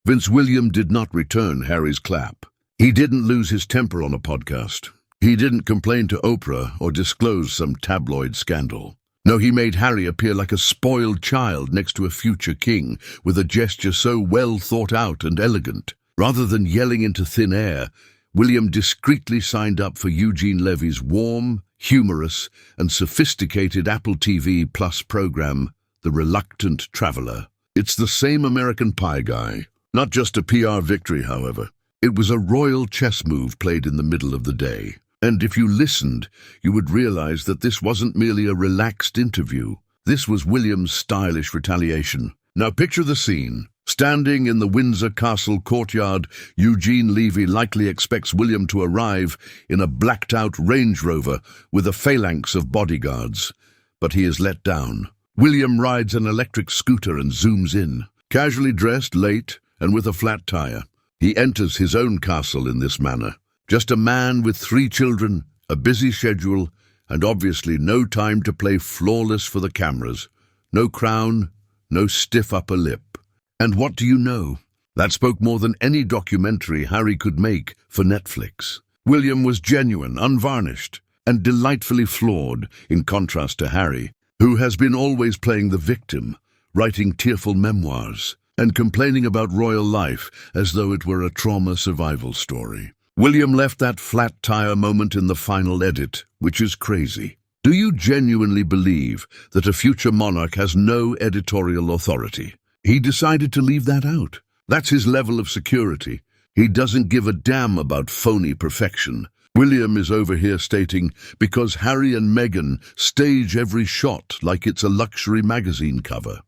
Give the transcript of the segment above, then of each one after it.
Prince William did not return Harry's clap. He didn't lose his temper on a podcast. He didn't complain to Oprah or disclose some tabloid scandal. No, he made Harry appear like a spoiled child next to a future king, with a gesture so well thought out and elegant. Rather than yelling into thin air, William discreetly signed up for Eugene Levy's warm, humorous, and sophisticated Apple TV Plus program, The Reluctant Traveler. It's the same American Pie guy. Not just a PR victory, however. It was a royal chess move played in the middle of the day. And if you listened, you would realize that this wasn't merely a relaxed interview. This was William's stylish retaliation. Now picture the scene. Standing in the Windsor Castle courtyard, Eugene Levy likely expects William to arrive in a blacked-out Range Rover with a phalanx of bodyguards. But he is let down. William rides an electric scooter and zooms in. Casually dressed, late, and with a flat tire. He enters his own castle in this manner. Just a man with 3 children, a busy schedule, and obviously no time to play flawless for the cameras. No crown, no stiff upper lip. And what do you know? That spoke more than any documentary Harry could make for Netflix. William was genuine, unvarnished, and delightfully flawed, in contrast to Harry, who has been always playing the victim, writing tearful memoirs, and complaining about royal life as though it were a trauma survival story. William left that flat tire moment in the final edit, which is crazy. Do you genuinely believe that a future monarch has no editorial authority? He decided to leave that out. That's his level of security. He doesn't give a damn about phony perfection. William is over here stating, because Harry and Meghan stage every shot like it's a luxury magazine cover.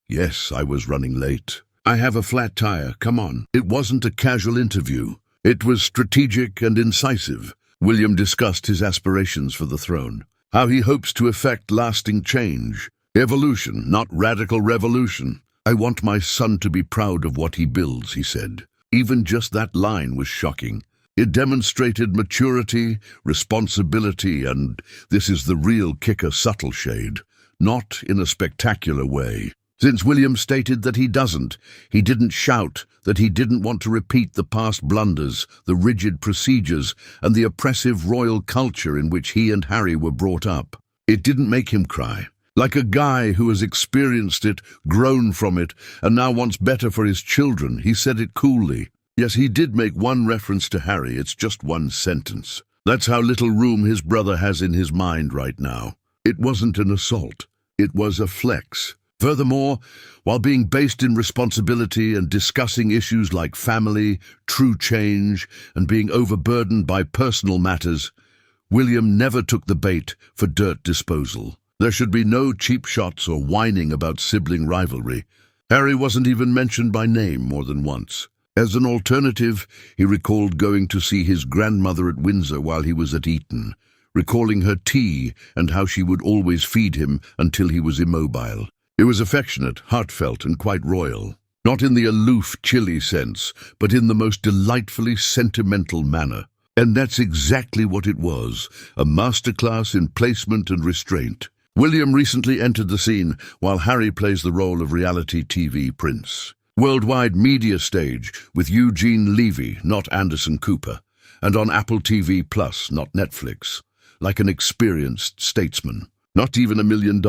Yes, I was running late. I have a flat tire, come on. It wasn't a casual interview. It was strategic and incisive. William discussed his aspirations for the throne, how he hopes to effect lasting change. Evolution, not radical revolution. I want my son to be proud of what he builds, he said. Even just that line was shocking. It demonstrated maturity, responsibility, and, this is the real kicker, subtle shade, not in a spectacular way. Since William stated that he didn't shout, that he didn't want to repeat the past blunders, the rigid procedures, and the oppressive royal culture in which he and Harry were brought up. It didn't make him cry. Like a guy who has experienced it, grown from it, and now wants better for his children, he said it coolly. Yes, he did make one reference to Harry, it's just one sentence. That's how little room his brother has in his mind right now. It wasn't an assault. It was a flex. Furthermore, while being based in responsibility and discussing issues like family, true change, and being overburdened by personal matters, William never took the bait for dirt disposal. There should be no cheap shots or whining about sibling rivalry. Harry wasn't even mentioned by name more than once. As an alternative, he recalled going to see his grandmother at Windsor while he was at Eton, recalling her tea and how she would always feed him until he was immobile. It was affectionate, heartfelt, and quite royal. Not in the aloof, chilly sense, but in the most delightfully sentimental manner. And that's exactly what it was, a masterclass in placement and restraint. William recently entered the scene while Harry plays the role of reality TV prince. Worldwide media stage with Eugene Levy, not Anderson Cooper, and on Apple TV Plus, not Netflix, like an experienced statesman. Not even $1 million.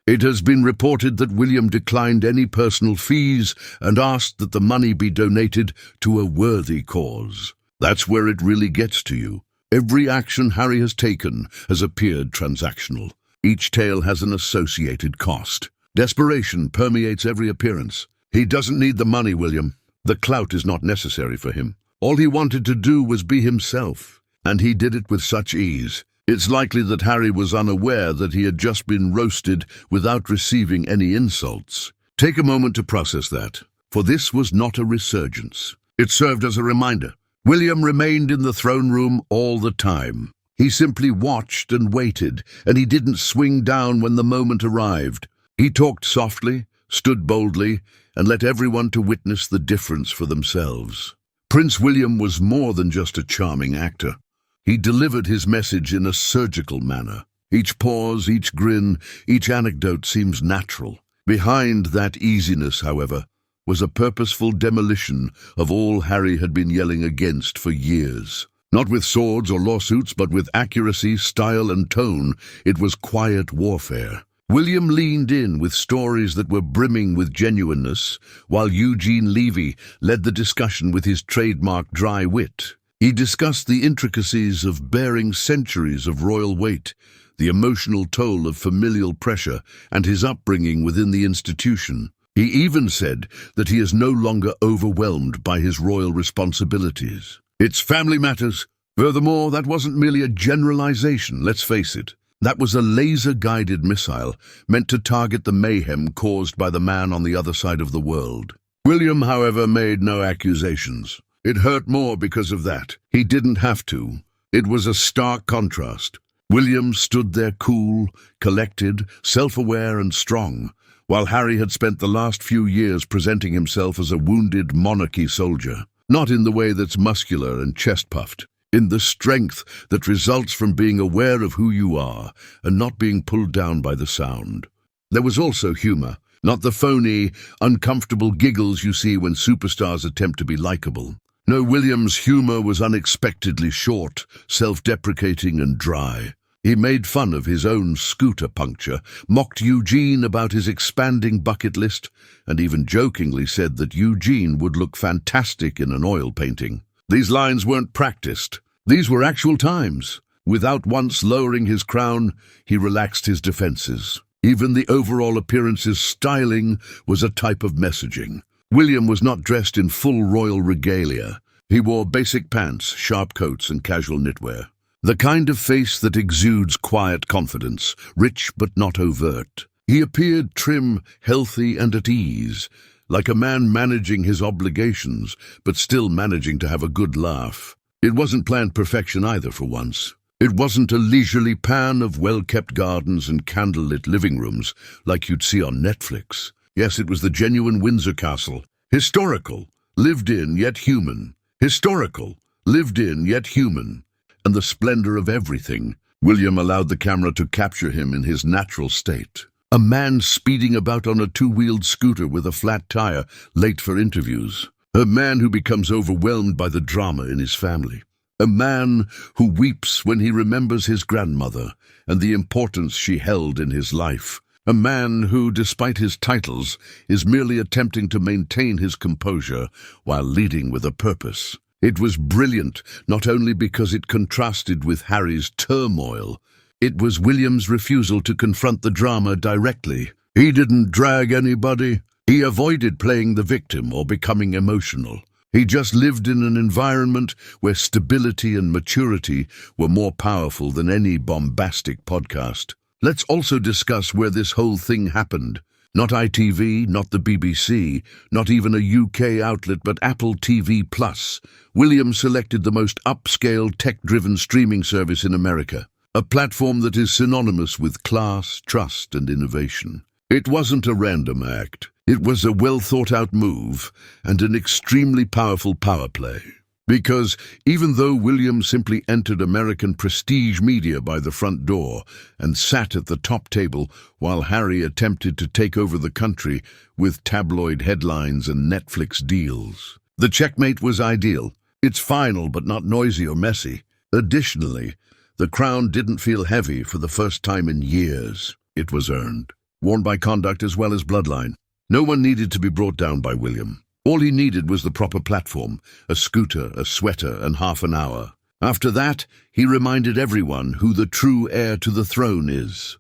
It has been reported that William declined any personal fees and asked that the money be donated to a worthy cause. That's where it really gets to you. Every action Harry has taken has appeared transactional. Each tale has an associated cost. Desperation permeates every appearance. He doesn't need the money, William. The clout is not necessary for him. All he wanted to do was be himself, and he did it with such ease. It's likely that Harry was unaware that he had just been roasted without receiving any insults. Take a moment to process that, for this was not a resurgence. It served as a reminder. William remained in the throne room all the time. He simply watched and waited, and he didn't swing down when the moment arrived. He talked softly, stood boldly, and let everyone to witness the difference for themselves. Prince William was more than just a charming actor. He delivered his message in a surgical manner. Each pause, each grin, each anecdote seems natural. Behind that easiness, however, was a purposeful demolition of all Harry had been yelling against for years. Not with swords or lawsuits, but with accuracy, style, and tone. It was quiet warfare. William leaned in with stories that were brimming with genuineness, while Eugene Levy led the discussion with his trademark dry wit. He discussed the intricacies of bearing centuries of royal weight, the emotional toll of familial pressure, and his upbringing within the institution. He even said that he is no longer overwhelmed by his royal responsibilities. It's family matters. Furthermore, that wasn't merely a generalization, let's face it. That was a laser-guided missile meant to target the mayhem caused by the man on the other side of the world. William, however, made no accusations. It hurt more because of that. He didn't have to. It was a stark contrast. William stood there cool, collected, self-aware and strong, while Harry had spent the last few years presenting himself as a wounded monarchy soldier. Not in the way that's muscular and chest-puffed, in the strength that results from being aware of who you are and not being pulled down by the sound. There was also humor, not the phony, uncomfortable giggles you see when superstars attempt to be likable. No, William's humor was unexpectedly short, self-deprecating and dry. He made fun of his own scooter puncture, mocked Eugene about his expanding bucket list, and even jokingly said that Eugene would look fantastic in an oil painting. These lines weren't practiced. These were actual times. Without once lowering his crown, he relaxed his defenses. Even the overall appearance's styling was a type of messaging. William was not dressed in full royal regalia. He wore basic pants, sharp coats, and casual knitwear. The kind of face that exudes quiet confidence, rich but not overt. He appeared trim, healthy, and at ease, like a man managing his obligations, but still managing to have a good laugh. It wasn't planned perfection either for once. It wasn't a leisurely pan of well-kept gardens and candlelit living rooms like you'd see on Netflix. Yes, it was the genuine Windsor Castle. Historical, lived in yet human. Historical, lived in yet human. And the splendor of everything. William allowed the camera to capture him in his natural state. A man speeding about on a two-wheeled scooter with a flat tire, late for interviews. A man who becomes overwhelmed by the drama in his family. A man who weeps when he remembers his grandmother and the importance she held in his life. A man who, despite his titles, is merely attempting to maintain his composure while leading with a purpose. It was brilliant, not only because it contrasted with Harry's turmoil. It was William's refusal to confront the drama directly. He didn't drag anybody. He avoided playing the victim or becoming emotional. He just lived in an environment where stability and maturity were more powerful than any bombastic podcast. Let's also discuss where this whole thing happened. Not ITV, not the BBC, not even a UK outlet, but Apple TV+. William selected the most upscale, tech-driven streaming service in America, a platform that is synonymous with class, trust, and innovation. It wasn't a random act. It was a well-thought-out move and an extremely powerful power play. Because even though William simply entered American prestige media by the front door and sat at the top table while Harry attempted to take over the country with tabloid headlines and Netflix deals, the checkmate was ideal. It's final but not noisy or messy. Additionally, the crown didn't feel heavy for the first time in years. It was earned, worn by conduct as well as bloodline. No one needed to be brought down by William. All he needed was the proper platform, a scooter, a sweater, and half an hour. After that, he reminded everyone who the true heir to the throne is.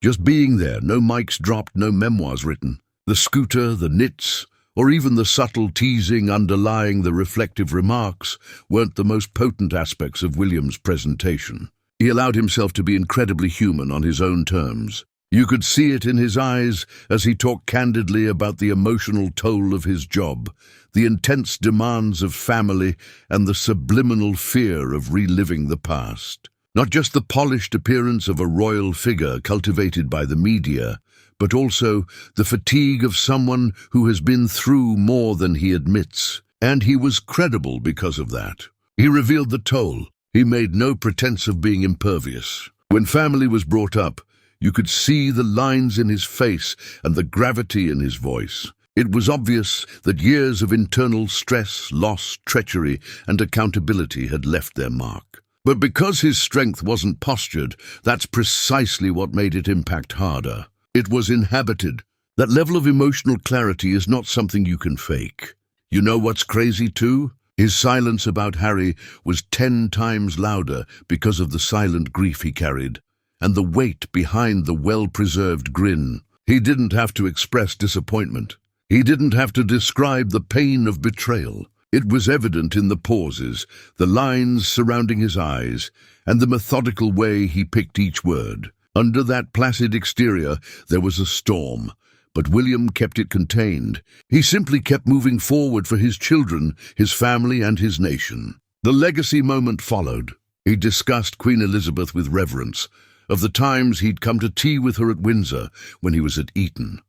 Just being there, no mics dropped, no memoirs written. The scooter, the knits, or even the subtle teasing underlying the reflective remarks weren't the most potent aspects of William's presentation. He allowed himself to be incredibly human on his own terms. You could see it in his eyes as he talked candidly about the emotional toll of his job, the intense demands of family, and the subliminal fear of reliving the past. Not just the polished appearance of a royal figure cultivated by the media, but also the fatigue of someone who has been through more than he admits. And he was credible because of that. He revealed the toll. He made no pretense of being impervious. When family was brought up, you could see the lines in his face and the gravity in his voice. It was obvious that years of internal stress, loss, treachery, and accountability had left their mark. But because his strength wasn't postured, that's precisely what made it impact harder. It was inhabited. That level of emotional clarity is not something you can fake. You know what's crazy too? His silence about Harry was 10 times louder because of the silent grief he carried, and the weight behind the well-preserved grin. He didn't have to express disappointment. He didn't have to describe the pain of betrayal. It was evident in the pauses, the lines surrounding his eyes, and the methodical way he picked each word. Under that placid exterior, there was a storm, but William kept it contained. He simply kept moving forward for his children, his family, and his nation. The legacy moment followed. He discussed Queen Elizabeth with reverence, of the times he'd come to tea with her at Windsor when he was at Eton.